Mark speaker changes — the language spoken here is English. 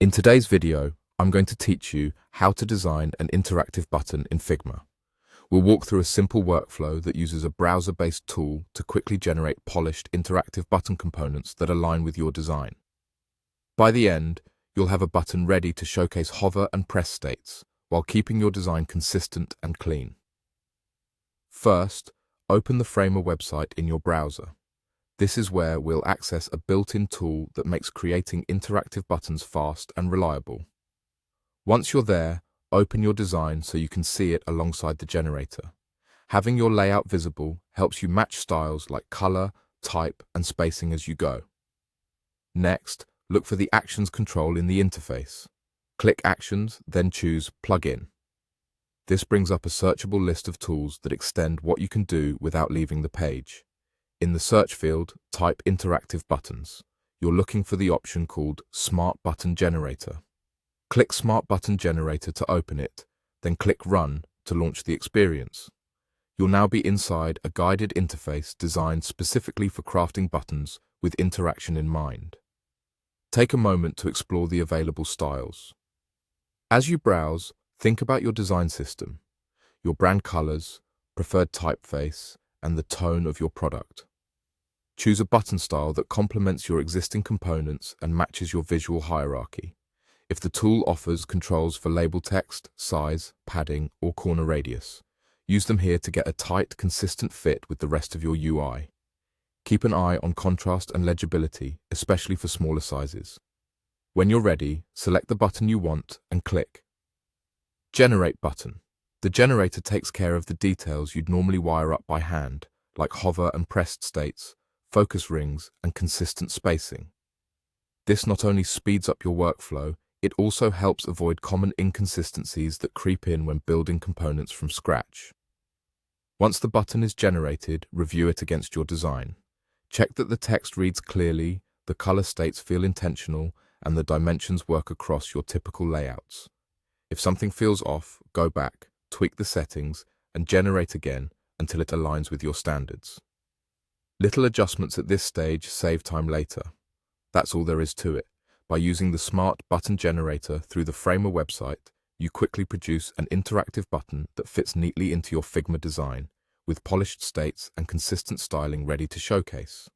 Speaker 1: In today's video, I'm going to teach you how to design an interactive button in Figma. We'll walk through a simple workflow that uses a browser-based tool to quickly generate polished interactive button components that align with your design. By the end, you'll have a button ready to showcase hover and press states while keeping your design consistent and clean. First, open the Figma website in your browser. This is where we'll access a built-in tool that makes creating interactive buttons fast and reliable. Once you're there, open your design so you can see it alongside the generator. Having your layout visible helps you match styles like color, type, and spacing as you go. Next, look for the Actions control in the interface. Click Actions, then choose Plugin. This brings up a searchable list of tools that extend what you can do without leaving the page. In the search field, type Interactive Buttons. You're looking for the option called Smart Button Generator. Click Smart Button Generator to open it, then click Run to launch the experience. You'll now be inside a guided interface designed specifically for crafting buttons with interaction in mind. Take a moment to explore the available styles. As you browse, think about your design system, your brand colors, preferred typeface, and the tone of your product. Choose a button style that complements your existing components and matches your visual hierarchy. If the tool offers controls for label text, size, padding, or corner radius, use them here to get a tight, consistent fit with the rest of your UI. Keep an eye on contrast and legibility, especially for smaller sizes. When you're ready, select the button you want and click. Generate button. The generator takes care of the details you'd normally wire up by hand, like hover and pressed states, focus rings, and consistent spacing. This not only speeds up your workflow, it also helps avoid common inconsistencies that creep in when building components from scratch. Once the button is generated, review it against your design. Check that the text reads clearly, the color states feel intentional, and the dimensions work across your typical layouts. If something feels off, go back, tweak the settings, and generate again until it aligns with your standards. Little adjustments at this stage save time later. That's all there is to it. By using the Smart Button Generator through the Figma website, you quickly produce an interactive button that fits neatly into your Figma design, with polished states and consistent styling ready to showcase.